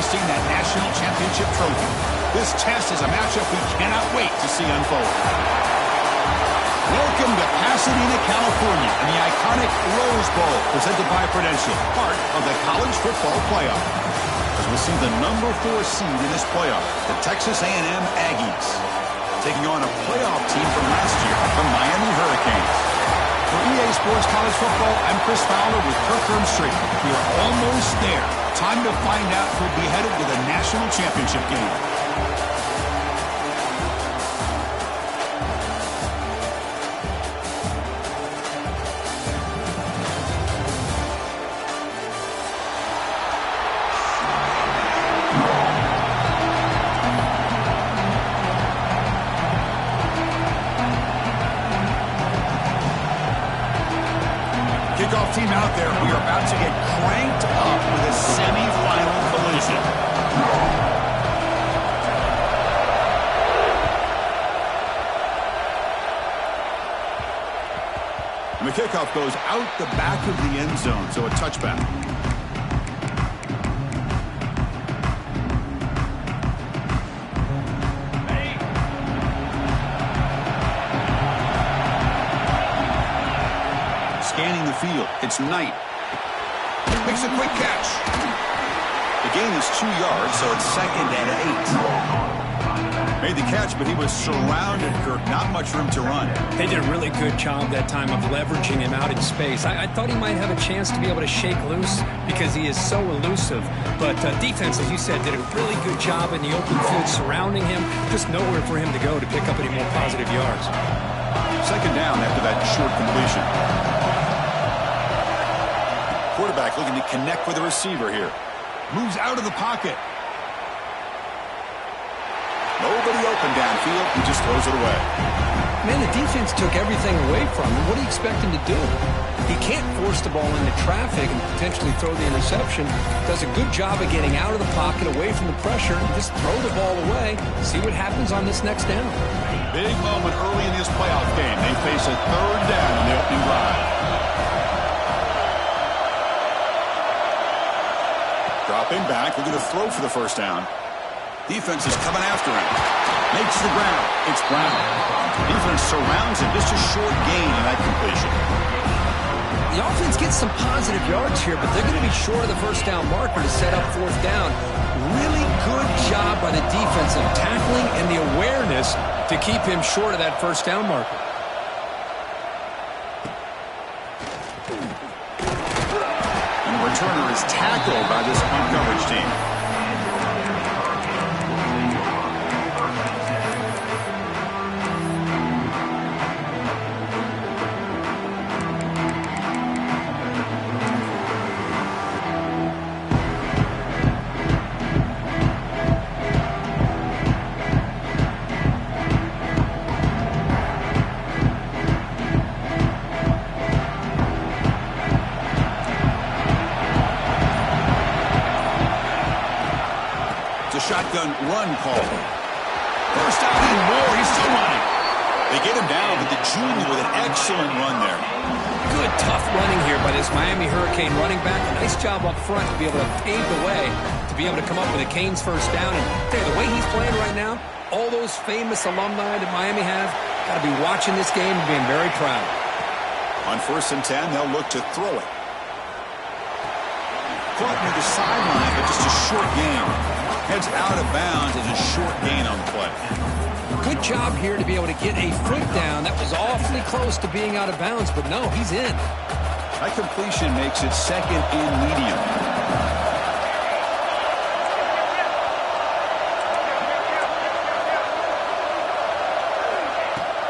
hoisting that national championship trophy. This test is a matchup we cannot wait to see unfold. Welcome to Pasadena, California, and the iconic Rose Bowl, presented by Prudential, part of the college football playoff. As we'll see the number 4 seed in this playoff, the Texas A&M Aggies, taking on a playoff team from last year, the Miami Hurricanes. For EA Sports College Football, I'm Chris Fowler with Kirk Herbstreit. We are almost there. Time to find out who'll be headed to the national championship game. Kickoff team out there. We are about to get cranked up with a semi-final collision. And the kickoff goes out the back of the end zone, so a touchback. Scanning the field. It's Knight. Makes a quick catch. The gain is 2 yards, so it's 2nd and 8. Made the catch, but he was surrounded, Kirk. Not much room to run. They did a really good job that time of leveraging him out in space. I thought he might have a chance to be able to shake loose because he is so elusive. But defense, as you said, did a really good job in the open field surrounding him. Just nowhere for him to go to pick up any more positive yards. 2nd down after that short completion. Quarterback looking to connect with the receiver here. Moves out of the pocket. Nobody open downfield. He just throws it away. Man, the defense took everything away from him. What do you expect him to do? He can't force the ball into traffic and potentially throw the interception. Does a good job of getting out of the pocket, away from the pressure, and just throw the ball away. See what happens on this next down. Big moment early in this playoff game. They face a 3rd down on the opening drive. Dropping back, looking to throw for the 1st down. Defense is coming after him. Makes the ground. It's Brown. Defense surrounds him. Just a short gain in that completion. The offense gets some positive yards here, but they're going to be short of the 1st down marker to set up 4th down. Really good job by the defensive tackling and the awareness to keep him short of that 1st down marker. Returner is tackled by this coverage team. Shotgun run call. 1st down and more. He's still running. They get him down, but the junior with an excellent run there. Good, tough running here by this Miami Hurricane running back. A nice job up front to be able to pave the way, to be able to come up with a Canes 1st down. And the way he's playing right now, all those famous alumni that Miami have, got to be watching this game and being very proud. On 1st and 10, they'll look to throw it. Caught near the sideline, but just a short gain. Heads out of bounds as a short gain on the play. Good job here to be able to get a foot down. That was awfully close to being out of bounds, but no, he's in. That completion makes it 2nd and medium.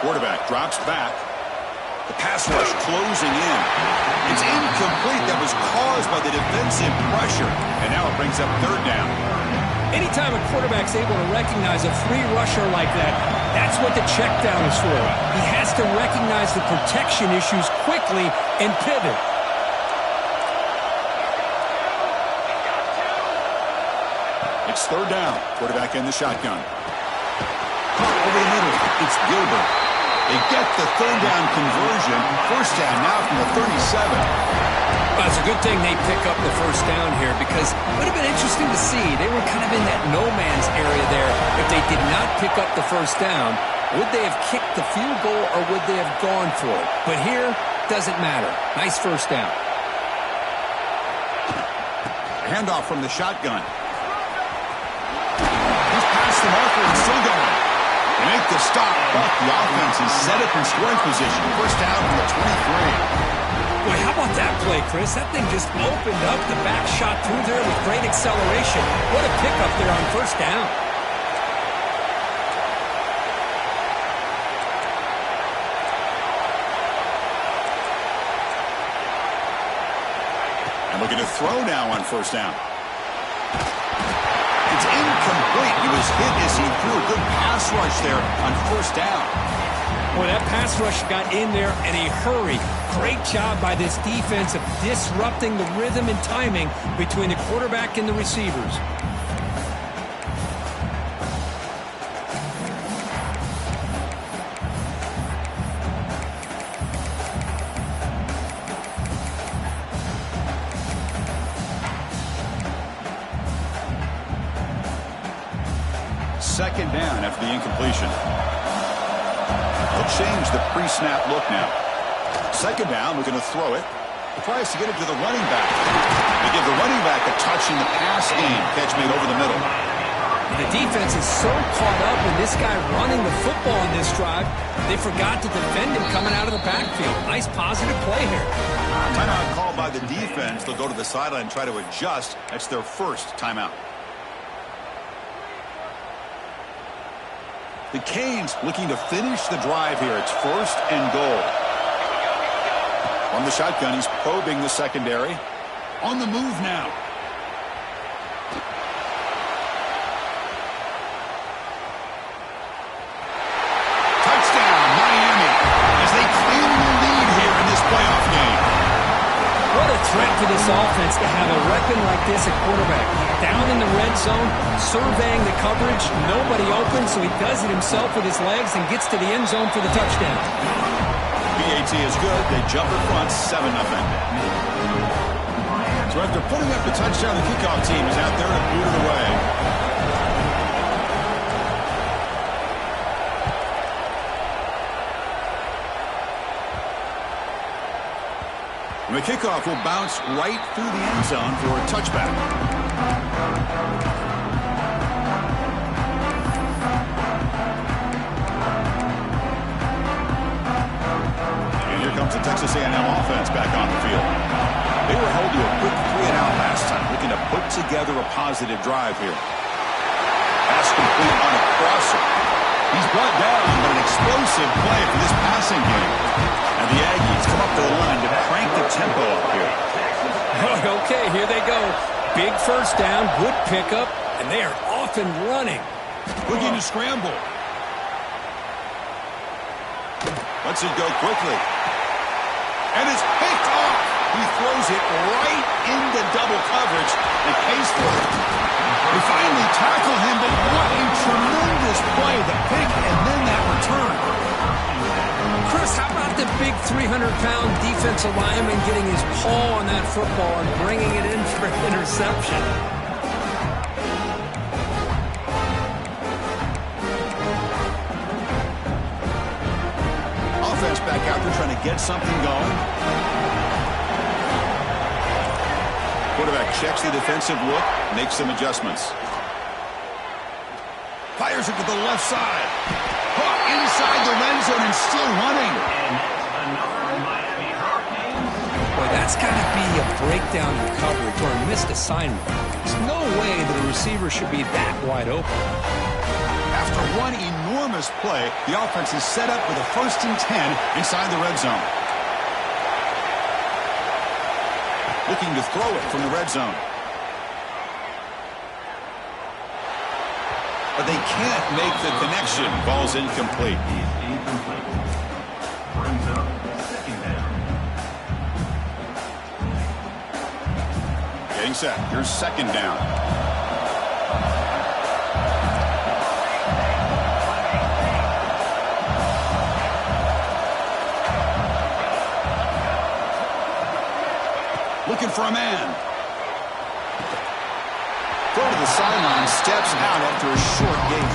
Quarterback drops back. The pass rush closing in. It's incomplete. That was caused by the defensive pressure. And now it brings up 3rd down. Anytime a quarterback's able to recognize a free rusher like that, that's what the check down is for. He has to recognize the protection issues quickly and pivot. It's 3rd down. Quarterback in the shotgun. Over the middle. It's Gilbert. They get the 3rd down conversion. 1st down now from the 37. Well, it's a good thing they pick up the 1st down here because it would have been interesting to see. They were no man's area there. If they did not pick up the first down, would they have kicked the field goal or would they have gone for it? But here, doesn't matter. Nice first down. Handoff from the shotgun. He's past the marker and still going. They make the stop, but the offense is set up in scoring position. First down from the 23. Boy, how about that play, Chris? That thing just opened up. The back shot through there with great acceleration. What a pickup there on first down. And looking to throw now on first down. It's incomplete. He was hit as he threw a good pass rush there on first down. Boy, that pass rush got in there in a hurry. Great job by this defense of disrupting the rhythm and timing between the quarterback and the receivers. Second down after the incompletion. They'll change the pre-snap look now. Second down, we're going to throw it. He tries to get it to the running back. They give the running back a touch in the pass game. Catch made over the middle. The defense is so caught up in this guy running the football in this drive, they forgot to defend him coming out of the backfield. Nice positive play here. Timeout called by the defense. They'll go to the sideline and try to adjust. That's their first timeout. The Canes looking to finish the drive here. It's first and goal. On the shotgun, he's probing the secondary. On the move now. Touchdown, Miami, as they claim the lead here in this playoff game. What a threat for this offense to have a weapon like this at quarterback. Down in the red zone, surveying the coverage, nobody open, so he does it himself with his legs and gets to the end zone for the touchdown. BAT is good. They jump in front, 7-0. So after putting up the touchdown, the kickoff team is out there to boot it away. And the kickoff will bounce right through the end zone for a touchback. And here comes the Texas A&M offense back on the field. They were held to a quick 3-and-out last time, looking to put together a positive drive here. Pass complete on a crosser. He's brought down, but an explosive play for this passing game. And the Aggies come up to the line to crank the tempo up here. Okay, here they go. Big first down, good pickup, and they are off and running. Looking to scramble. Lets it go quickly. And it's picked off. He throws it right into double coverage and pays for it. They finally tackle him, but what a tremendous play. The pick and then that return. Chris, how about the big 300-pound defensive lineman getting his paw on that football and bringing it in for an interception? Offense back out there trying to get something going. Quarterback checks the defensive look, makes some adjustments. Fires it to the left side. Caught inside the red zone and still running. Boy, that's got to be a breakdown in coverage or a missed assignment. There's no way that a receiver should be that wide open. After one enormous play, the offense is set up with a 1st and 10 inside the red zone. Looking to throw it from the red zone. But they can't make the connection. Ball's incomplete. Brings up second down. Getting set. Here's second down. Looking for a man. Throw to the side. sideline steps out after a short game.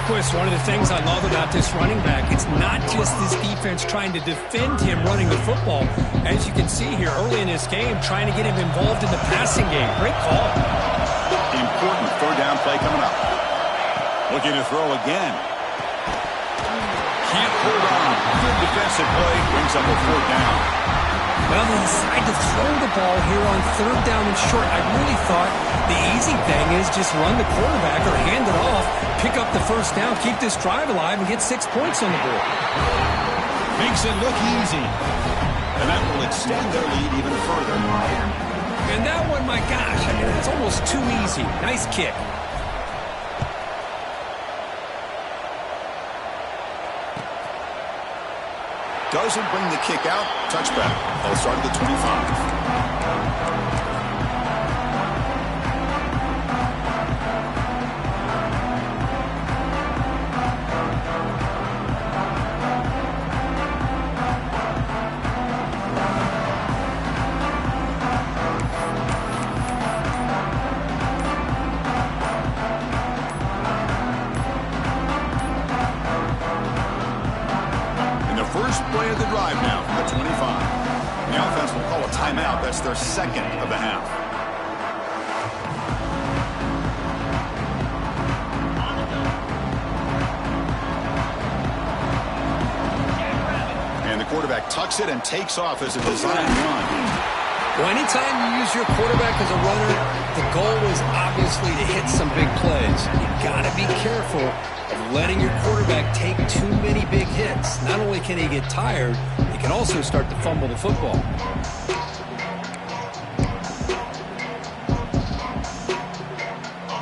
Chris, one of the things I love about this running back, it's not just this defense trying to defend him running the football. As you can see here early in this game, trying to get him involved in the passing game. Great call. Important third down play coming up. Looking to throw again. Can't hold on. Good defensive play. Brings up a fourth down. Well, they decide to throw the ball here on third down and short. I really thought the easy thing is just run the quarterback or hand it off, pick up the first down, keep this drive alive, and get 6 points on the board. Makes it look easy. And that will extend their lead even further. And that one, my gosh, I mean, it's almost too easy. Nice kick. Doesn't bring the kick out. Touchback. They'll start at the 25. First play of the drive now from the 25. The offense will call a timeout. That's their second of the half. And the quarterback tucks it and takes off as a design run. Well, anytime you use your quarterback as a runner, the goal is obviously to hit some big plays. You got to be careful of letting your quarterback take too many big hits. Not only can he get tired, he can also start to fumble the football.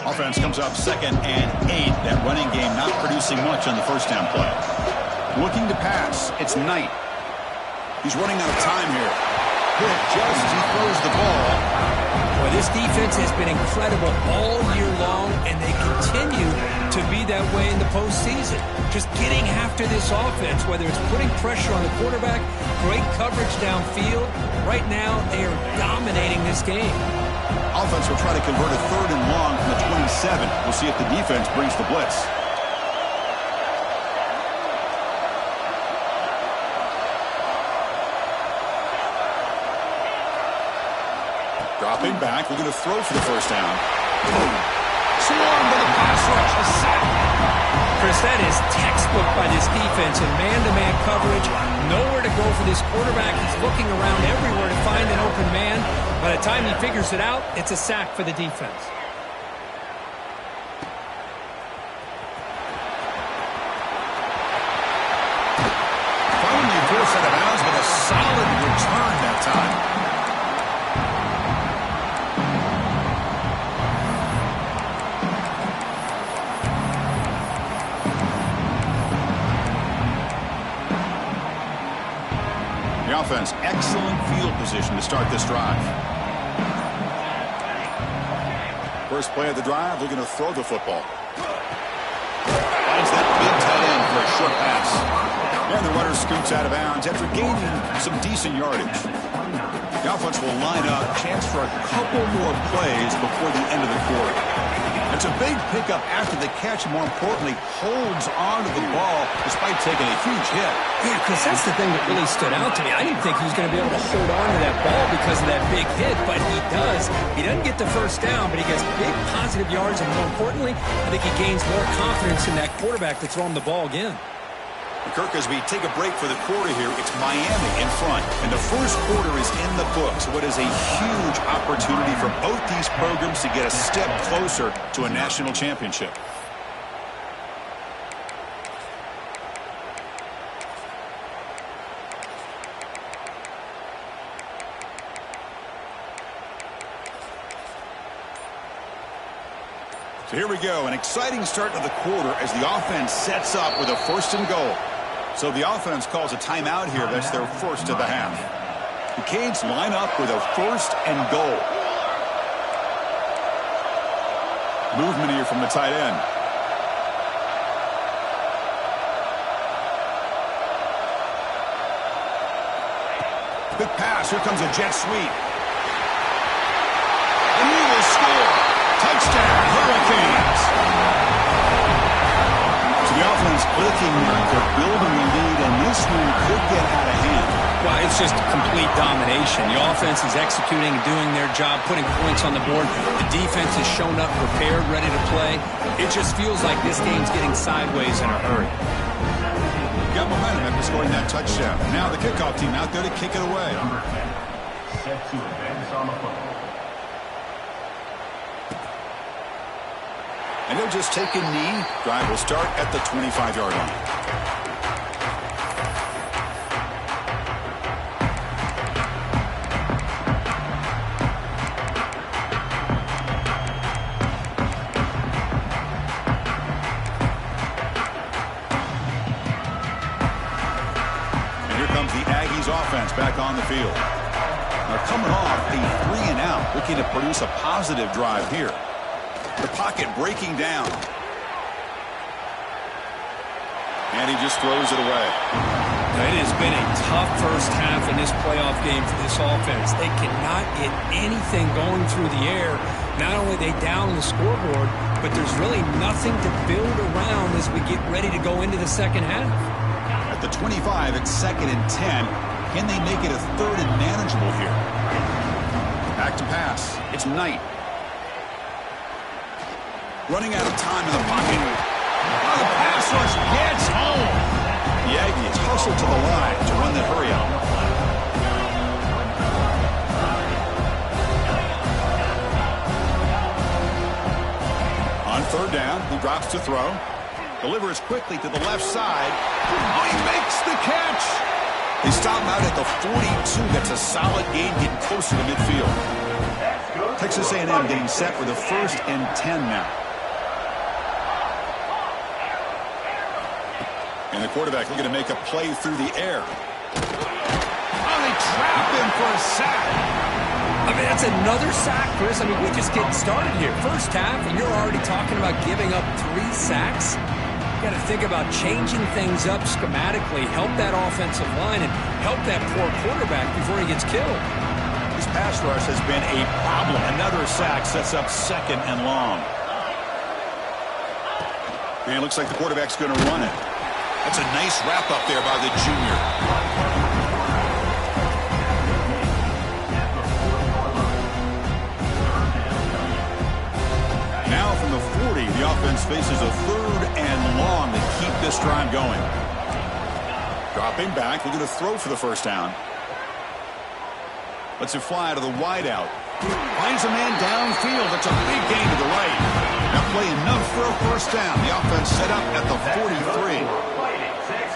Offense comes up 2nd and 8. That running game not producing much on the first down play. Looking to pass. It's Knight. He's running out of time here. Hit just as he throws the ball. Boy, this defense has been incredible all year long, and they continue to be that way in the postseason. Just getting after this offense, whether it's putting pressure on the quarterback, great coverage downfield. Right now, they are dominating this game. Offense will try to convert a third and long from the 27. We'll see if the defense brings the blitz. Dropping back, we're going to throw for the first down. Swarmed by the pass rush, a sack. Chris, that is textbook by this defense in man-to-man coverage. Nowhere to go for this quarterback. He's looking around everywhere to find an open man. By the time he figures it out, it's a sack for the defense. Finally forced out of bounds with a solid return that time. The offense, excellent field position to start this drive. First play of the drive, they're going to throw the football. Finds that big tight end for a short pass. And the runner scoots out of bounds after gaining some decent yardage. The offense will line up, chance for a couple more plays before the end of the quarter. It's a big pickup after the catch, and more importantly, holds on to the ball despite taking a huge hit. Yeah, because that's the thing that really stood out to me. I didn't think he was going to be able to hold on to that ball because of that big hit, but he does. He doesn't get the first down, but he gets big positive yards, and more importantly, I think he gains more confidence in that quarterback to throw him the ball again. Kirk, as we take a break for the quarter here, it's Miami in front. And the first quarter is in the books. What is a huge opportunity for both these programs to get a step closer to a national championship. So here we go, an exciting start to the quarter as the offense sets up with a 1st and goal. So the offense calls a timeout here. That's their first of the half. The Canes line up with a 1st and goal. Movement here from the tight end. Quick pass. Here comes a jet sweep. And he will score. Touchdown. building the lead, and this one could get out of hand. Well, it's just complete domination. The offense is executing and doing their job, putting points on the board. The defense has shown up prepared, ready to play. It just feels like this game's getting sideways in a hurry. Got momentum after scoring that touchdown. Now the kickoff team out there to kick it away. Number 10, set to advance on the football. And he'll just take a knee. Drive will start at the 25-yard line. Offense back on the field. They're coming off a 3-and-out, looking to produce a positive drive here. The pocket breaking down. And he just throws it away. It has been a tough first half in this playoff game for this offense. They cannot get anything going through the air. Not only are they down on the scoreboard, but there's really nothing to build around as we get ready to go into the second half. At the 25, it's 2nd and 10. Can they make it a 3rd and manageable here? Back to pass. It's Knight. Running out of time in the pocket. Oh, the pass rush gets home. The Aggies hustle to the line to run that hurry out. On 3rd down, he drops to throw. Delivers quickly to the left side. Oh, he makes the catch. They stop him out at the 42. That's a solid gain, getting closer to midfield. Texas A&M getting set with a 1st and 10 now. And the quarterback looking to make a play through the air. Oh, they trap him for a sack. I mean, that's another sack, Chris. I mean, we're just getting started here. First half, and you're already talking about giving up 3 sacks. Got to think about changing things up schematically, help that offensive line, and help that poor quarterback before he gets killed. This pass rush has been a problem. Another sack sets up 2nd and long. And it looks like the quarterback's going to run it. That's a nice wrap up there by the junior. Now from the 40, the offense faces a 3rd and long to keep this drive going. Dropping back, looking to throw for the first down. Lets it fly to the wideout. Finds a man downfield. That's a big gain to the right. That play enough for a first down. The offense set up at the 43.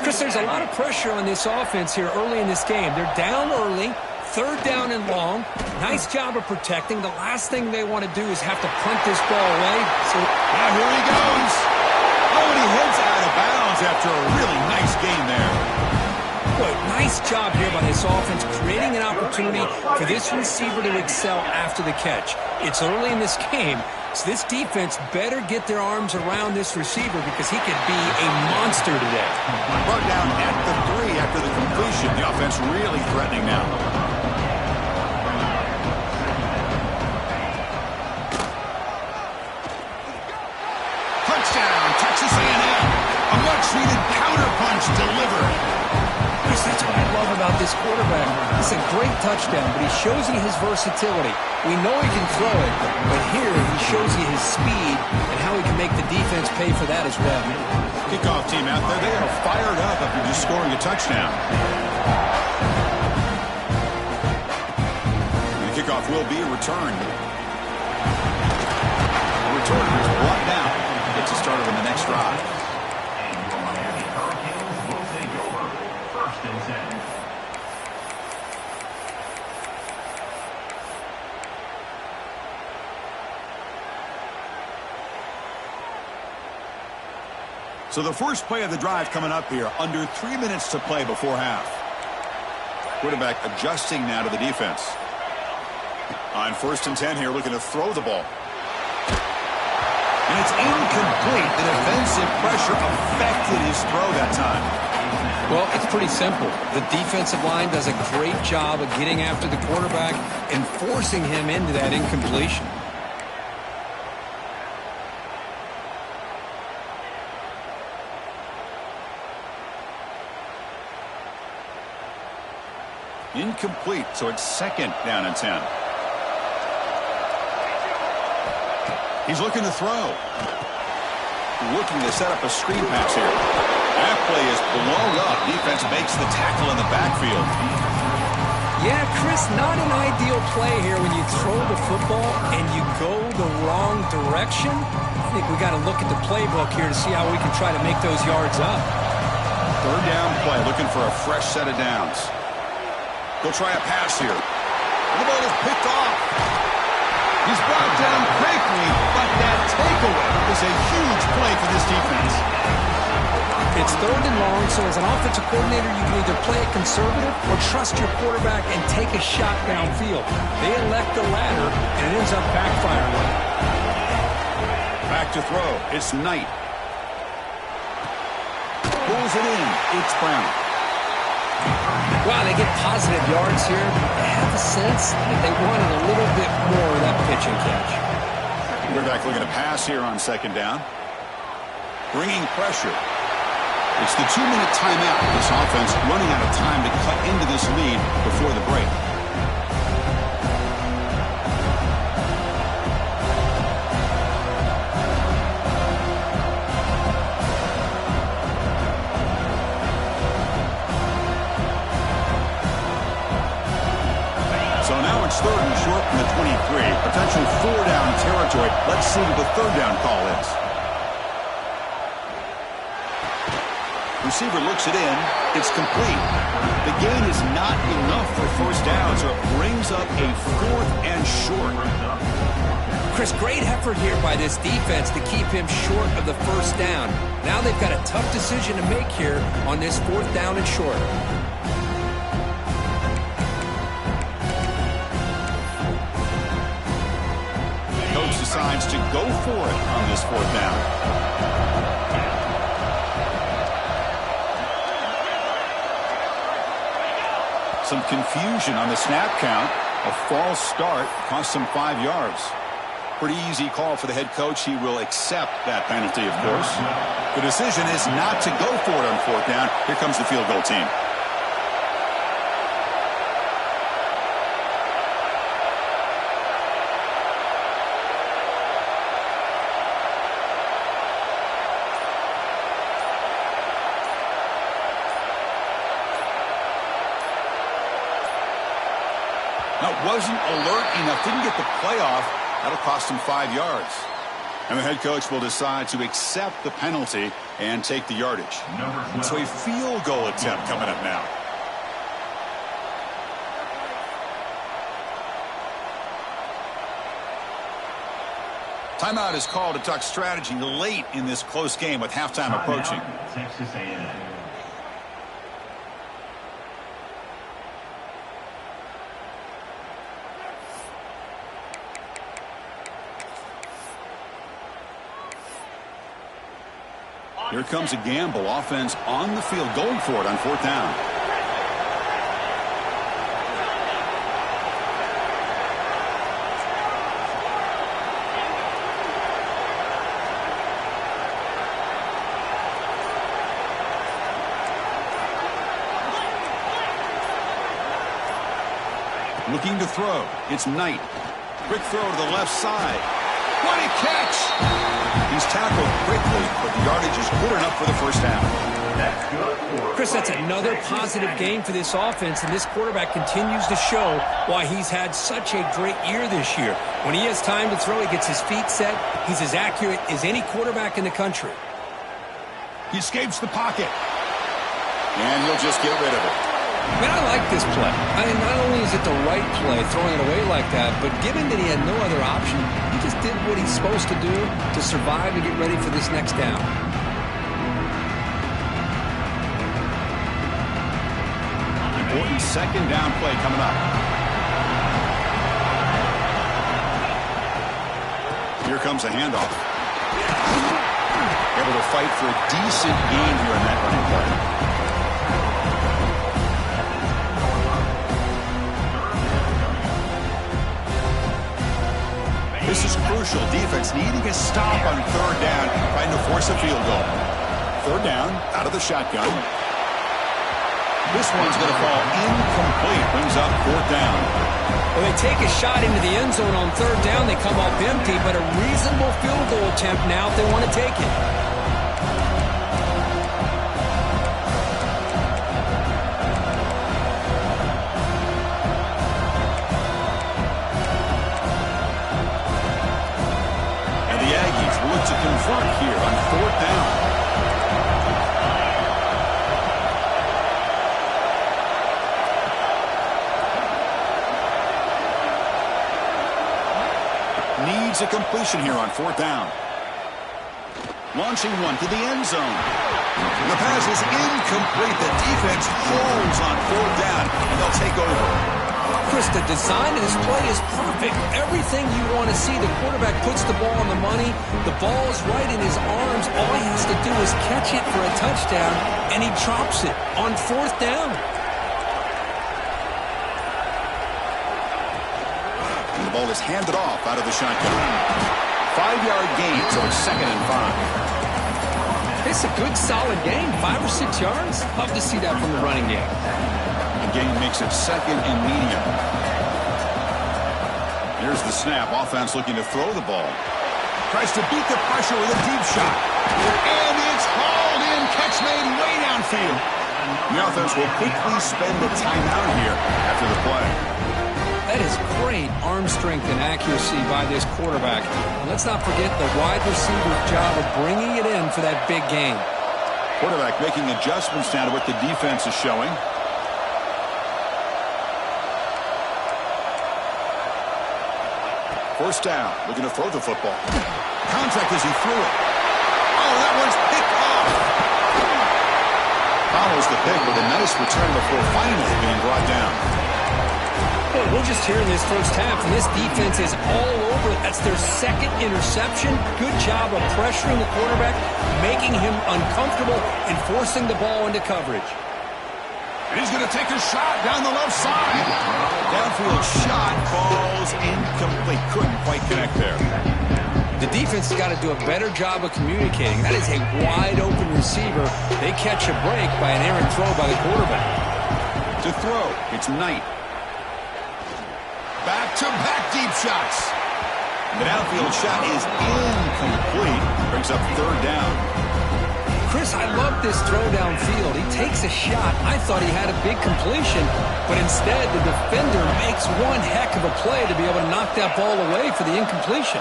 Chris, there's a lot of pressure on this offense here early in this game. They're down early. 3rd down and long. Nice job of protecting. The last thing they want to do is have to punt this ball away. So now here he goes. Oh, and he heads out of bounds after a really nice game there. Boy, nice job here by this offense, creating an opportunity for this receiver to excel after the catch. It's early in this game, so this defense better get their arms around this receiver because he could be a monster today. Brought down at the 3 after the completion. The offense really threatening now. Touchdown, Texas A&M. A much-needed counter punch delivered. Chris, that's what I love about this quarterback. It's a great touchdown, but he shows you his versatility. We know he can throw it, but here he shows you his speed and how he can make the defense pay for that as well. Kickoff team out there, they are fired up after just scoring a touchdown. And the kickoff will be returned. The returner is brought down. Gets us started on the next drive. So the first play of the drive coming up here, under 3 minutes to play before half. Quarterback adjusting now to the defense. On 1st and 10 here, looking to throw the ball. And it's incomplete. The defensive pressure affected his throw that time. Well, it's pretty simple. The defensive line does a great job of getting after the quarterback and forcing him into that incompletion. Incomplete, so it's 2nd down and 10. He's looking to throw. Looking to set up a screen pass here. That play is blown up. Defense makes the tackle in the backfield. Yeah, Chris, not an ideal play here when you throw the football and you go the wrong direction. I think we got to look at the playbook here to see how we can try to make those yards up. 3rd down play, looking for a fresh set of downs. He'll try a pass here. The ball is picked off. He's brought down quickly, but that takeaway is a huge play for this defense. It's 3rd and long, so as an offensive coordinator, you can either play it conservative or trust your quarterback and take a shot downfield. They elect the latter, and it ends up backfiring. Back to throw. It's Knight. Pulls it in. It's Brown. Wow, they get positive yards here. I have the sense that they wanted a little bit more of that pitch and catch. Quarterback looking to pass here on 2nd down. Bringing pressure. It's the 2-minute timeout. This offense running out of time to cut into this lead before the break. So now it's 3rd and short from the 23. Potential 4-down territory. Let's see what the 3rd down call is. Receiver looks it in. It's complete. The gain is not enough for 1st down, so it brings up a 4th and short. Chris, great effort here by this defense to keep him short of the 1st down. Now they've got a tough decision to make here on this 4th down and short. Coach decides to go for it on this 4th down. Some confusion on the snap count. A false start cost him 5 yards. Pretty easy call for the head coach. He will accept that penalty, of course. The decision is not to go for it on 4th down. Here comes the field goal team. Wasn't alert enough, didn't get the playoff. That'll cost him 5 yards. And the head coach will decide to accept the penalty and take the yardage. So a field goal attempt coming up now. Timeout is called to talk strategy late in this close game with halftime approaching. Texas A&M. Here comes a gamble. Offense on the field going for it on 4th down. Looking to throw. It's Knight. Quick throw to the left side. What a catch! He's tackled quickly, but the yardage is good enough for the 1st down. Chris, that's another positive game for this offense, and this quarterback continues to show why he's had such a great year this year. When he has time to throw, he gets his feet set. He's as accurate as any quarterback in the country. He escapes the pocket. And he'll just get rid of it. Man, I like this play. I mean, not only is it the right play, throwing it away like that, but given that he had no other option, he just did what he's supposed to do to survive and get ready for this next down. Important 2nd down play coming up. Here comes a handoff. Able to fight for a decent gain here in that running play. This is crucial. Defense needing a stop on 3rd down, trying to force a field goal. 3rd down, out of the shotgun. This one's going to fall incomplete. Brings up fourth down. Well, they take a shot into the end zone on third down. They come up empty, but a reasonable field goal attempt now if they want to take it. And the Aggies will look to convert here on fourth down. Needs a completion here on fourth down. Launching one to the end zone. The pass is incomplete. The defense holds on fourth down, and they'll take over. Chris, the design of this play is perfect. Everything you want to see. The quarterback puts the ball on the money. The ball is right in his arms. All he has to do is catch it for a touchdown, and he drops it on fourth down. And the ball is handed off out of the shotgun. 5-yard gain, so it's 2nd and 5. It's a good, solid game. 5 or 6 yards. Love to see that from the running game. The game makes it 2nd and medium. Here's the snap. Offense looking to throw the ball. Tries to beat the pressure with a deep shot. And it's hauled in. Catch made way downfield. The offense will quickly spend the timeout here after the play. That is great arm strength and accuracy by this quarterback. And let's not forget the wide receiver's job of bringing it in for that big game. Quarterback making adjustments now to what the defense is showing. First down, looking to throw the football. Contact as he threw it. Oh, that one's picked off. Follows the pick with a nice return before finally being brought down. Well, we're just here in this first half, and this defense is all over. That's their 2nd interception. Good job of pressuring the quarterback, making him uncomfortable, and forcing the ball into coverage. And he's going to take a shot down the left side. Downfield shot falls incomplete. Couldn't quite connect there. The defense has got to do a better job of communicating. That is a wide-open receiver. They catch a break by an errant throw by the quarterback. To throw, it's Knight. Back-to-back deep shots. The downfield shot is incomplete. Brings up third down. Chris, I love this throw downfield. He takes a shot. I thought he had a big completion, but instead the defender makes one heck of a play to be able to knock that ball away for the incompletion.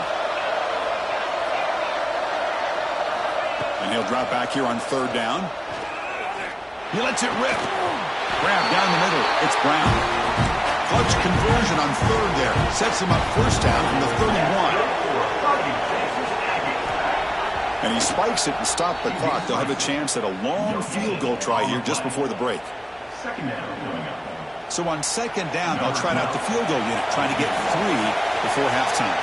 And he'll drop back here on third down. He lets it rip. Grab down the middle. It's Brown. Clutch conversion on third there. Sets him up first down from the 31. And he spikes it and stops the clock. They'll have a chance at a long field goal try here just before the break. So on second down, they'll try out the field goal unit, trying to get 3 before halftime.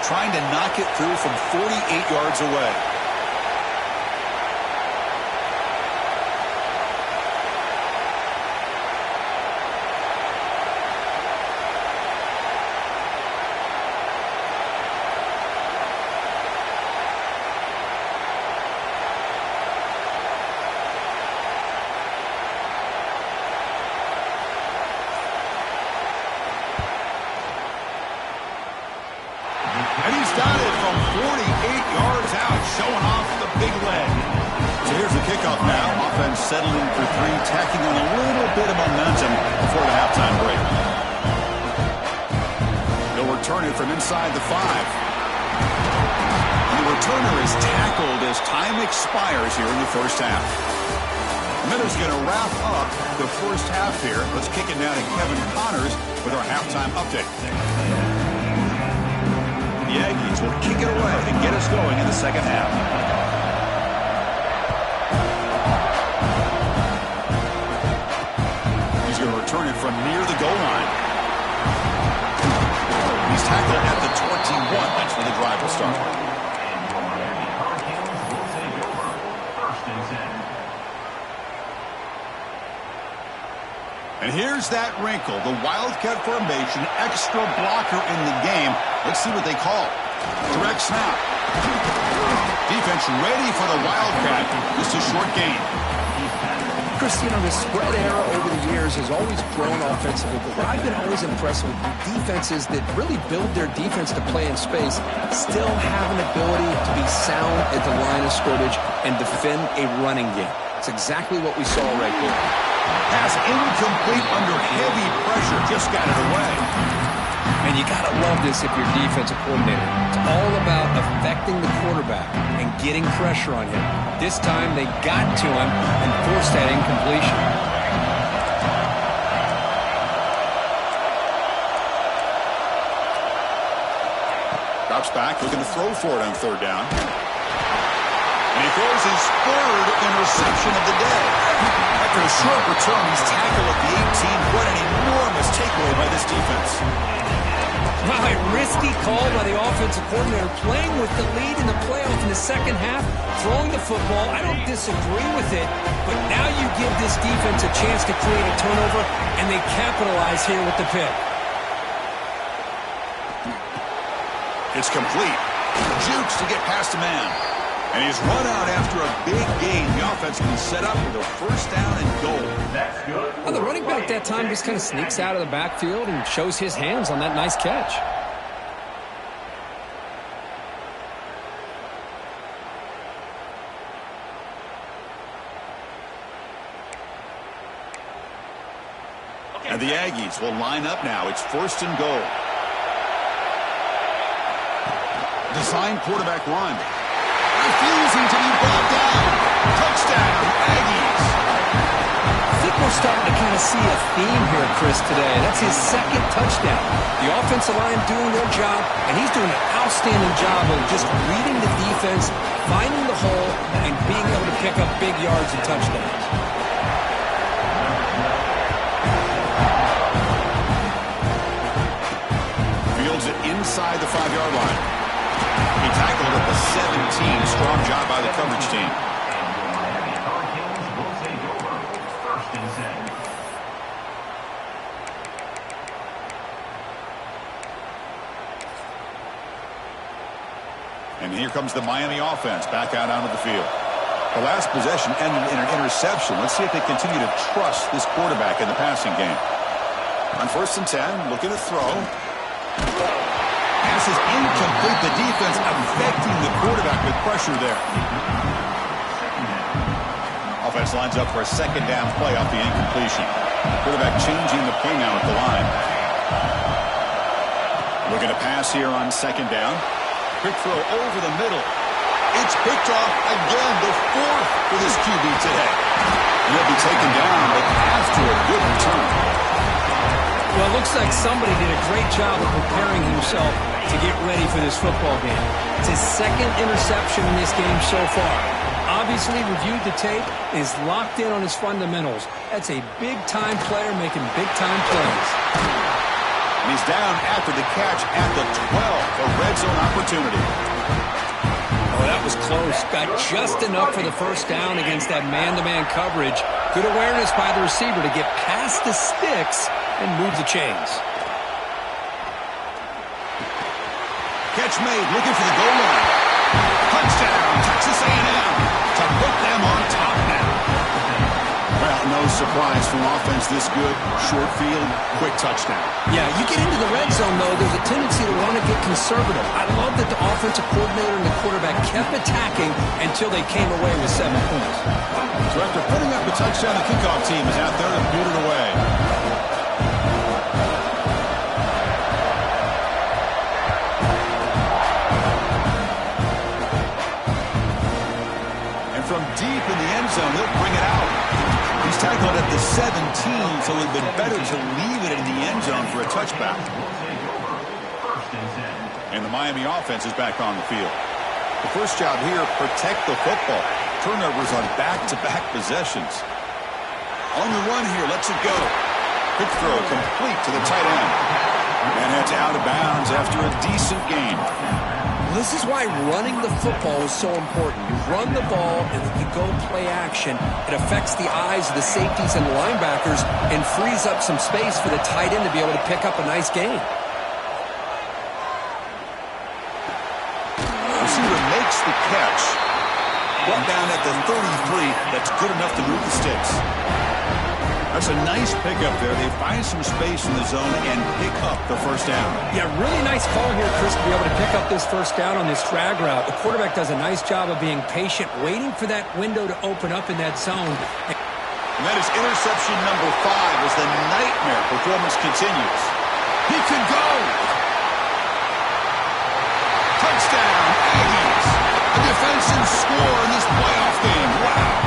Trying to knock it through from 48 yards away. And he's done it from 48 yards out, showing off the big leg. So here's the kickoff now. Offense settling for 3, tacking on a little bit of momentum before the halftime break. They'll return it from inside the 5. And the returner is tackled as time expires here in the first half. Miller's going to wrap up the first half here. Let's kick it down to Kevin Connors with our halftime update. The Aggies will kick it away and get us going in the second half. He's going to return it from near the goal line. He's tackled at the 21. That's where the drive will start. And here's that wrinkle, the Wildcat formation, extra blocker in the game. Let's see what they call. Direct snap. Defense ready for the Wildcat. Just a short gain. Chris, you know, the spread era over the years has always grown offensively, but what I've been always impressed with defenses that really build their defense to play in space still have an ability to be sound at the line of scrimmage and defend a running game. It's exactly what we saw right there. Pass incomplete under heavy pressure. Just got it away. And you got to love this if you're defensive coordinator. It's all about affecting the quarterback and getting pressure on him. This time they got to him and forced that incompletion. Drops back, looking to throw for it on third down. And he throws his third interception of the day. After a short return, he's tackled at the 18. What an enormous takeaway by this defense. Wow, a risky call by the offensive coordinator, playing with the lead in the playoff in the second half, throwing the football. I don't disagree with it, but now you give this defense a chance to create a turnover, and they capitalize here with the pick. It's complete. Jukes to get past a man. And he's run out after a big gain. The offense can set up with a first down and goal. That's good. Well, the running back that time just kind of sneaks out of the backfield and shows his hands on that nice catch. And the Aggies will line up now. It's first and goal. Design quarterback run. Refusing to be brought down. Touchdown, Aggies. I think we're starting to kind of see a theme here, Chris, today. That's his second touchdown. The offensive line doing their job, and he's doing an outstanding job of just reading the defense, finding the hole, and being able to pick up big yards and touchdowns. Fields it inside the 5-yard line. He tackled at the 17. Strong job by the coverage team. And here comes the Miami offense back out onto the field. The last possession ended in an interception. Let's see if they continue to trust this quarterback in the passing game. On first and 10, looking to throw. Pass is incomplete. The defense affecting the quarterback with pressure there. Offense lines up for a second down play off the incompletion. Quarterback changing the play now at the line. Looking to pass here on second down. Quick throw over the middle. It's picked off again, the fourth for this QB today. He'll be taken down, but after a good return. Well, it looks like somebody did a great job of preparing himself to get ready for this football game. It's his second interception in this game so far. Obviously reviewed the tape and is locked in on his fundamentals. That's a big-time player making big-time plays. And he's down after the catch at the 12, a red zone opportunity. Oh, that was close. Got just enough for the first down against that man-to-man coverage. Good awareness by the receiver to get past the sticks and move the chains. Catch made, looking for the goal line. Touchdown, Texas A&M to put them on top now. Well, no surprise from offense this good. Short field, quick touchdown. Yeah, you get into the red zone, though, there's a tendency to want to get conservative. I love that the offensive coordinator and the quarterback kept attacking until they came away with 7 points. So after putting up the touchdown, the kickoff team is out there to boot it away. And from deep in the end zone, he'll bring it out. He's tackled at the 17, so it would have been better to leave it in the end zone for a touchback. And the Miami offense is back on the field. The first job here, protect the football. Turnovers on back-to-back possessions. On the run here, lets it go. Quick throw complete to the tight end. And it's out of bounds after a decent gain. This is why running the football is so important. You run the ball and then you go play action. It affects the eyes of the safeties and the linebackers and frees up some space for the tight end to be able to pick up a nice gain. Receiver makes the catch. Brought down at the 33. That's good enough to move the sticks. That's a nice pickup there. They find some space in the zone and pick up the first down. Yeah, really nice call here, Chris, to be able to pick up this first down on this drag route. The quarterback does a nice job of being patient, waiting for that window to open up in that zone. And that is interception number 5 as the nightmare performance continues. He could go. Touchdown, Aggies. A defensive score in this playoff game. Wow.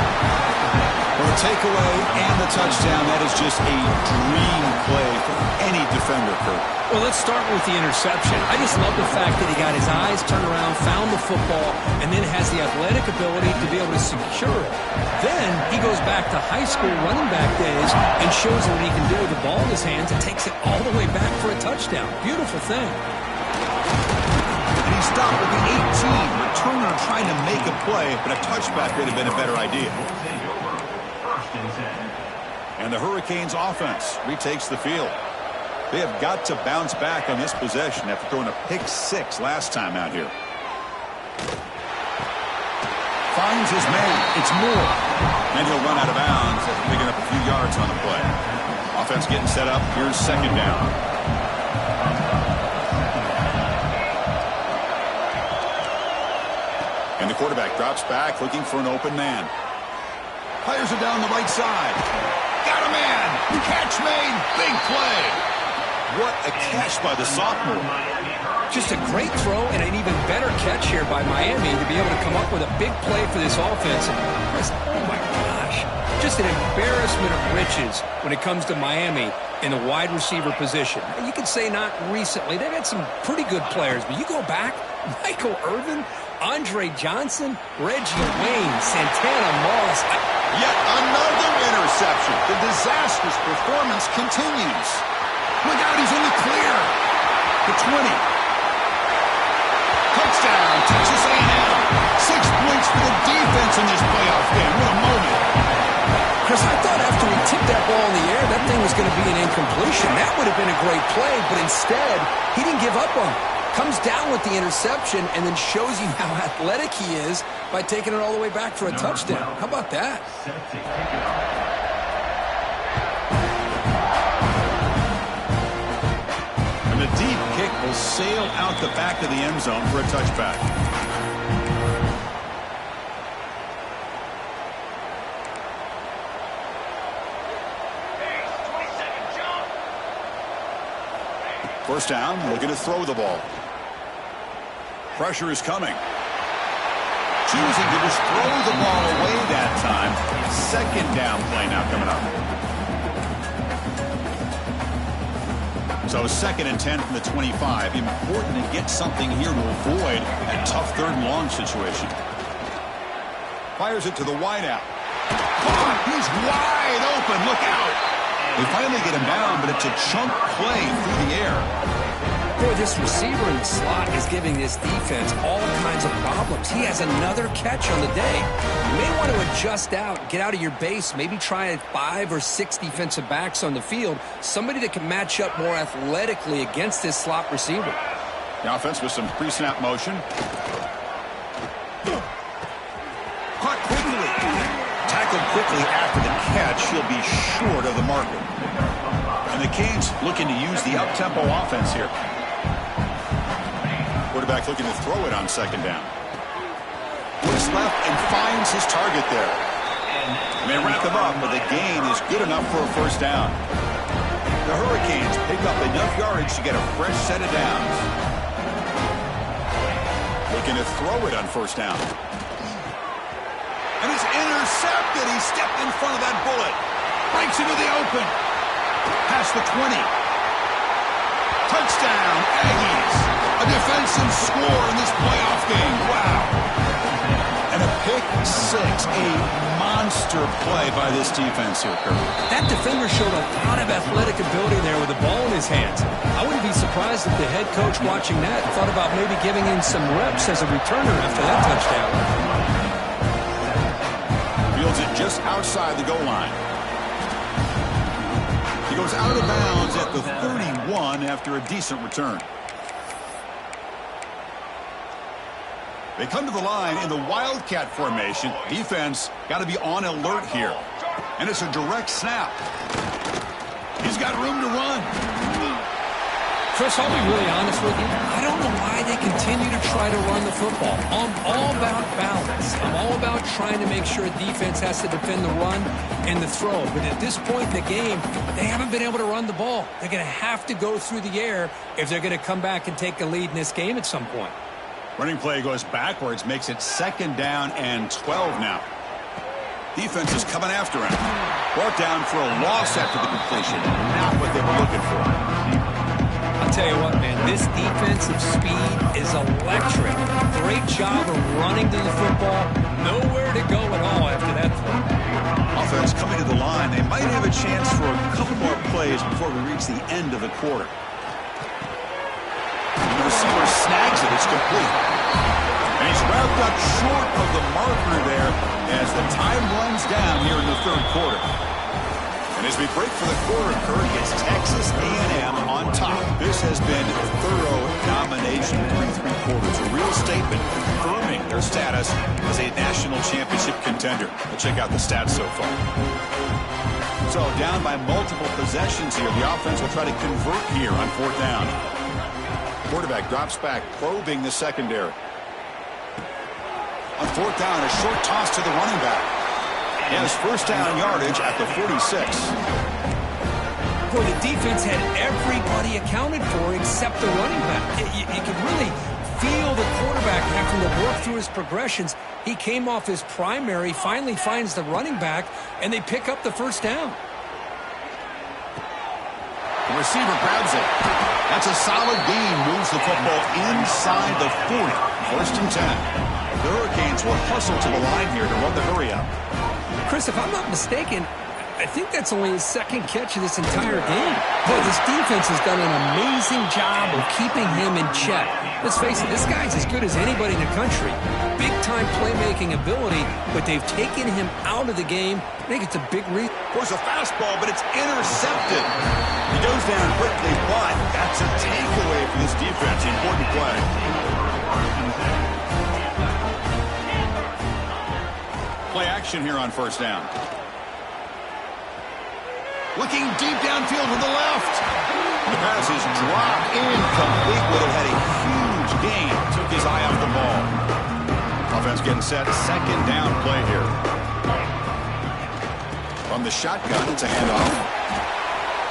Well, the takeaway and the touchdown, that is just a dream play for any defender, Kurt. Well, let's start with the interception. I just love the fact that he got his eyes turned around, found the football, and then has the athletic ability to be able to secure it. Then he goes back to high school running back days and shows what he can do with the ball in his hands and takes it all the way back for a touchdown. Beautiful thing. And he stopped at the 18, returner trying to make a play, but a touchback would have been a better idea. And the Hurricanes offense retakes the field. They have got to bounce back on this possession after throwing a pick-6 last time out here. Finds his man. It's Moore. And he'll run out of bounds after picking up a few yards on the play. Offense getting set up. Here's second down. And the quarterback drops back looking for an open man. Fires it down the right side. Got a man. Catch made. Big play. What a catch by the sophomore. Just a great throw and an even better catch here by Miami to be able to come up with a big play for this offense. Oh my gosh. Just an embarrassment of riches when it comes to Miami in the wide receiver position. And you could say not recently. They've had some pretty good players, but you go back, Michael Irvin, Andre Johnson, Reggie Wayne, Santana Moss. Yet another interception. The disastrous performance continues. Look out, he's in the clear. The 20. Touchdown, Texas A&M. 6 points for the defense in this playoff game. What a moment. Chris, I thought after he tipped that ball in the air, that thing was going to be an incompletion. That would have been a great play, but instead, he didn't give up on it. Comes down with the interception and then shows you how athletic he is by taking it all the way back for a touchdown. How about that? And the deep kick will sail out the back of the end zone for a touchback. First down, looking to throw the ball. Pressure is coming. Choosing to just throw the ball away that time. Second down play now coming up. So 2nd and 10 from the 25. Important to get something here to avoid a tough 3rd and long situation. Fires it to the wideout. Caught! He's wide open. Look out! They finally get him down, but it's a chunk play through the air. Boy, this receiver in the slot is giving this defense all kinds of problems. He has another catch on the day. You may want to adjust out, get out of your base, maybe try 5 or 6 defensive backs on the field, somebody that can match up more athletically against this slot receiver. The offense with some pre-snap motion. Caught quickly. Tackled quickly after the catch. He'll be short of the marker. And the Canes looking to use the up-tempo offense here. Quarterback looking to throw it on 2nd down. Looks left and finds his target there. And they wrap him up, but the gain is good enough for a first down. The Hurricanes pick up enough yardage to get a fresh set of downs. Looking to throw it on 1st down. And it's intercepted. He stepped in front of that bullet. Breaks into the open. Past the 20. Touchdown, Aggies. A defensive score in this playoff game. Wow. And a pick-6. A monster play by this defense here, Kurt. That defender showed a lot of athletic ability there with the ball in his hands. I wouldn't be surprised if the head coach watching that thought about maybe giving him some reps as a returner after that touchdown. Fields it just outside the goal line. He goes out of bounds at the 31 after a decent return. They come to the line in the Wildcat formation. Defense got to be on alert here. And it's a direct snap. He's got room to run. Chris, I'll be really honest with you. I don't know why they continue to try to run the football. I'm all about balance. I'm all about trying to make sure defense has to defend the run and the throw. But at this point in the game, they haven't been able to run the ball. They're going to have to go through the air if they're going to come back and take the lead in this game at some point. Running play goes backwards, makes it 2nd down and 12 now. Defense is coming after him. Brought down for a loss after the completion. Not what they were looking for. I'll tell you what, man, this defensive speed is electric. Great job of running to the football. Nowhere to go at all after that throw. Offense coming to the line. They might have a chance for a couple more plays before we reach the end of the quarter. The receiver snags it. It's complete. And he's wrapped up short of the marker there as the time runs down here in the 3rd quarter. And as we break for the quarter, Kirk, it's Texas A&M on top. This has been thorough domination through 3 quarters. A real statement confirming their status as a national championship contender. We'll check out the stats so far. So down by multiple possessions here. The offense will try to convert here on 4th down. Quarterback drops back, probing the secondary. On 4th down, a short toss to the running back. He has 1st down yardage at the 46. Boy, the defense had everybody accounted for except the running back. You could really feel the quarterback having to work through his progressions. He came off his primary, finally finds the running back, and they pick up the 1st down. The receiver grabs it. That's a solid gain. Moves the football inside the 40. 1st and 10. The Hurricanes will hustle to the line here to run the hurry up. Chris, if I'm not mistaken, I think that's only his 2nd catch of this entire game. Boy, this defense has done an amazing job of keeping him in check. Let's face it, this guy's as good as anybody in the country. Big-time playmaking ability, but they've taken him out of the game. I think it's a big reason. There's a fastball, but it's intercepted. He goes down quickly, but that's a takeaway for this defense. Important play. Play action here on 1st down. Looking deep downfield to the left. The pass is dropped incomplete. Would have had a huge gain. Took his eye off the ball. Offense getting set. 2nd down play here. From the shotgun, it's a handoff.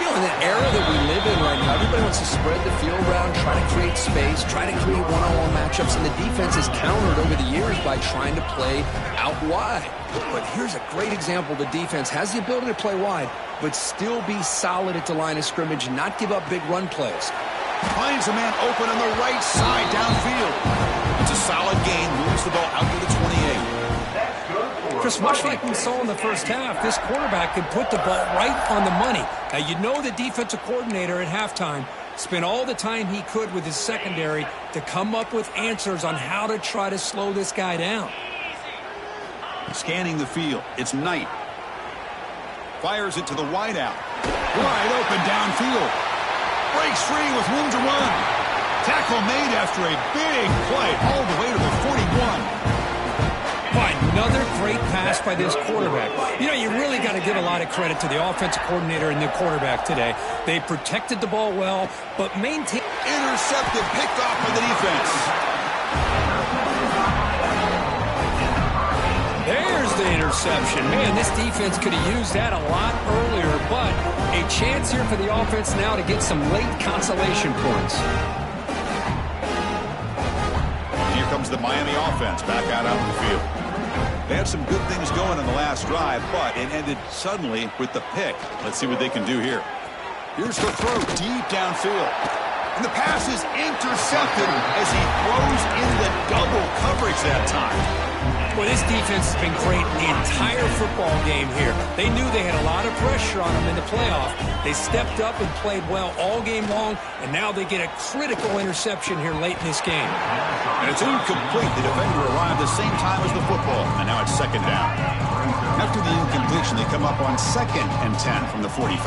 You know, in the era that we live in right now, everybody wants to spread the field around, try to create space, try to create one-on-one matchups, and the defense has countered over the years by trying to play out wide. But here's a great example. The defense has the ability to play wide, but still be solid at the line of scrimmage, not give up big run plays. Finds a man open on the right side downfield. It's a solid gain. Moves the ball out to the 28. Chris, much like we saw in the 1st half, this quarterback can put the ball right on the money. Now, you know the defensive coordinator at halftime spent all the time he could with his secondary to come up with answers on how to try to slow this guy down. Scanning the field. It's Knight. Fires it to the wideout. Wide open downfield. Breaks free with room to run. Tackle made after a big play all the way to the 41. Another great pass by this quarterback. You know, you really got to give a lot of credit to the offensive coordinator and the quarterback today. They protected the ball well, but maintained. Intercepted, picked off by the defense. There's the interception. Man, this defense could have used that a lot earlier, but a chance here for the offense now to get some late consolation points. Here comes the Miami offense back out on the field. They had some good things going in the last drive, but it ended suddenly with the pick. Let's see what they can do here. Here's the throw deep downfield. And the pass is intercepted as he throws in the double coverage that time. Well, this defense has been great the entire football game here. They knew they had a lot of pressure on them in the playoff. They stepped up and played well all game long, and now they get a critical interception here late in this game. And it's incomplete. The defender arrived the same time as the football, and now it's 2nd down. After the incompletion, they come up on 2nd and 10 from the 45.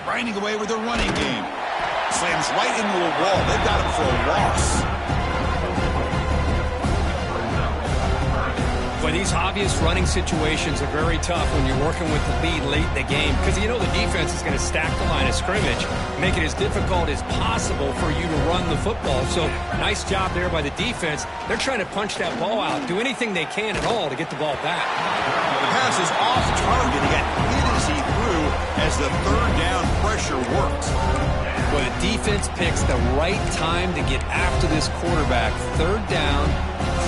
Grinding away with the running game. Slams right into a wall. They've got him for a loss. These obvious running situations are very tough when you're working with the lead late in the game because you know the defense is going to stack the line of scrimmage, make it as difficult as possible for you to run the football. So nice job there by the defense. They're trying to punch that ball out, do anything they can at all to get the ball back. The pass is off target. He got hit as he threw as the third down pressure worked. Well, the defense picks the right time to get after this quarterback. Third down,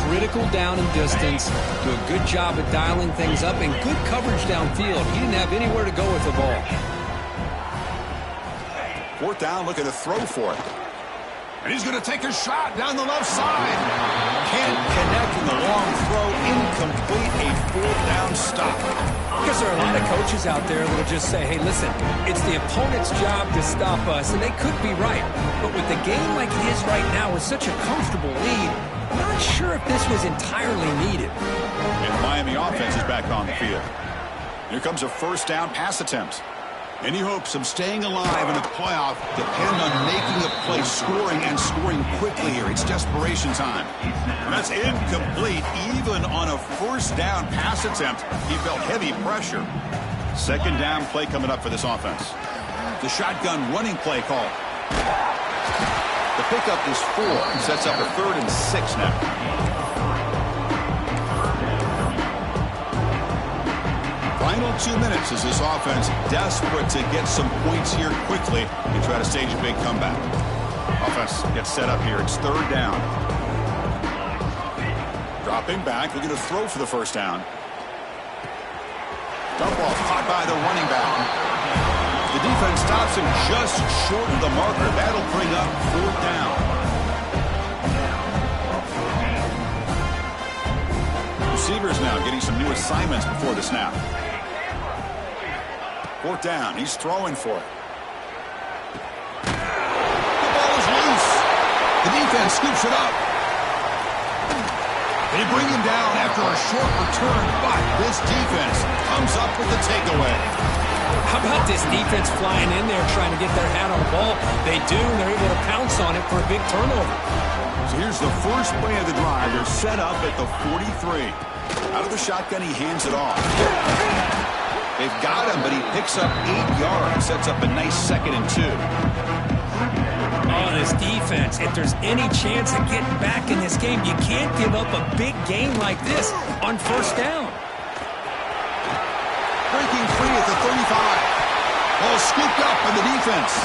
critical down and distance, do a good job of dialing things up, and good coverage downfield. He didn't have anywhere to go with the ball. Fourth down, looking to throw for it. And he's going to take a shot down the left side. Can't connect in the long throw. Incomplete, a fourth down stop. Because there are a lot of coaches out there that will just say, hey, listen, it's the opponent's job to stop us, and they could be right. But with the game like it is right now with such a comfortable lead, I'm not sure if this was entirely needed. And the Miami offense is back on the field. Here comes a first down pass attempt. Any hopes of staying alive in a playoff depend on making a play, scoring, and scoring quickly here. It's desperation time. And that's incomplete. Even on a first down pass attempt, he felt heavy pressure. Second down play coming up for this offense. The shotgun running play call. The pickup is 4. Sets up a 3rd and 6 now. Final 2 minutes as this offense desperate to get some points here quickly and try to stage a big comeback. Offense gets set up here. It's third down. Dropping back, looking to throw for the first down. Dump off caught by the running back. The defense stops him just short of the marker. That'll bring up fourth down. Receivers now getting some new assignments before the snap. Fourth down. He's throwing for it. The ball is loose. The defense scoops it up. They bring him down after a short return, but this defense comes up with the takeaway. How about this defense flying in there trying to get their hat on the ball? They do, and they're able to pounce on it for a big turnover. So here's the first play of the drive. They're set up at the 43. Out of the shotgun, he hands it off. They've got him, but he picks up 8 yards. Sets up a nice 2nd and 2. Oh, this defense, if there's any chance of getting back in this game, you can't give up a big game like this on first down. Breaking free at the 35. Ball scooped up by the defense.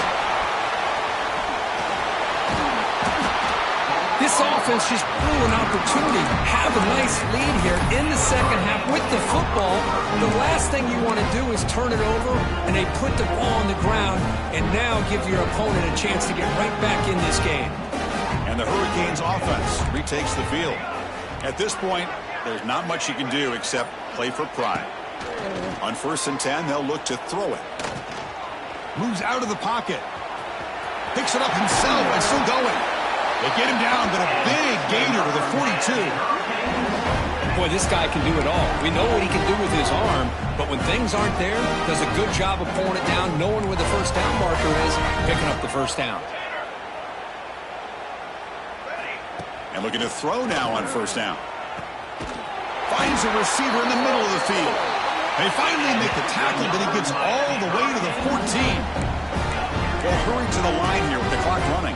This offense just blew an opportunity. Have a nice lead here in the second half with the football. The last thing you want to do is turn it over, and they put the ball on the ground and now give your opponent a chance to get right back in this game. And the Hurricanes offense retakes the field. At this point, there's not much you can do except play for pride. On 1st and 10, they'll look to throw it. Moves out of the pocket. Picks it up himself and still going. They get him down, but a big gainer to the 42. Boy, this guy can do it all. We know what he can do with his arm, but when things aren't there, does a good job of pulling it down, knowing where the first down marker is, picking up the first down. And looking to throw now on first down. Finds a receiver in the middle of the field. They finally make the tackle, but he gets all the way to the 14. They'll hurry to the line here with the clock running.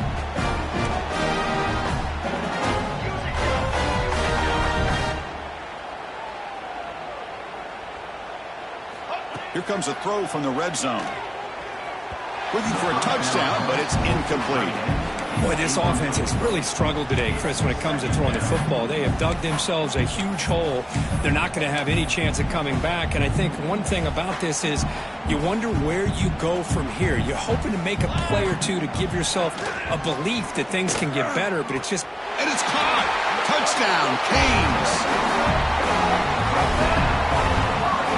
Here comes a throw from the red zone. Looking for a touchdown, but it's incomplete. Boy, this offense has really struggled today, Chris, when it comes to throwing the football. They have dug themselves a huge hole. They're not going to have any chance of coming back. And I think one thing about this is you wonder where you go from here. You're hoping to make a play or two to give yourself a belief that things can get better, but it's just... And it's caught! Touchdown, Canes!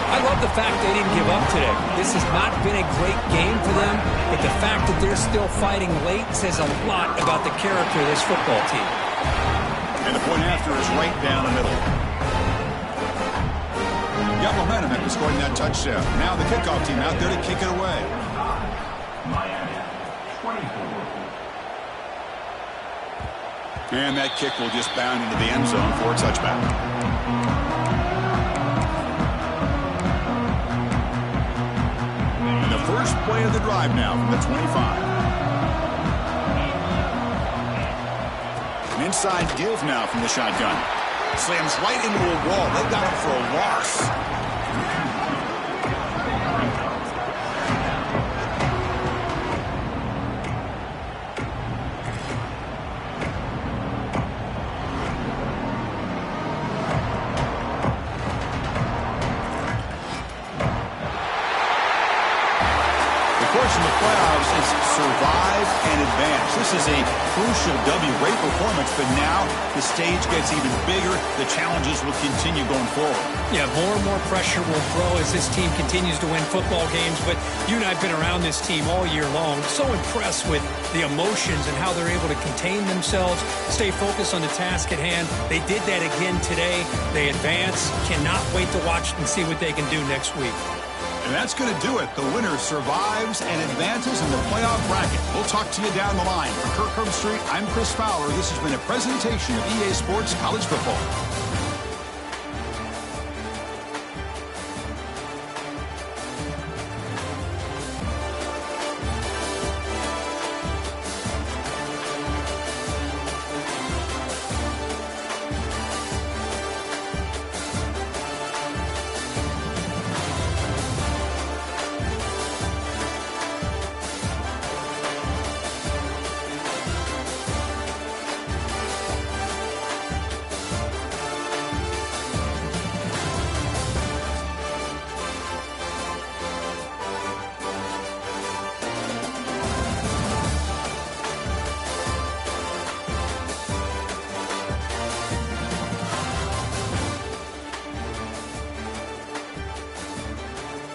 I love the fact they didn't give up today. This has not been a great game for them, but the fact that they're still fighting late says a lot about the character of this football team. And the point after is right down the middle. Got momentum after scoring that touchdown. Now the kickoff team out there to kick it away. Miami, 24. And that kick will just bound into the end zone for a touchback. play of the drive now from the 25. An inside give now from the shotgun. Slams right into a wall. They got him for a loss. In the playoffs is survive and advance. This is a crucial W. Great performance, but now the stage gets even bigger. The challenges will continue going forward. Yeah, more and more pressure will grow as this team continues to win football games. But you and I have been around this team all year long. So impressed with the emotions and how they're able to contain themselves, stay focused on the task at hand. They did that again today. They advance. Cannot wait to watch and see what they can do next week. And that's going to do it. The winner survives and advances in the playoff bracket. We'll talk to you down the line. For Kirk Herbstreit, I'm Chris Fowler. This has been a presentation of EA Sports College Football.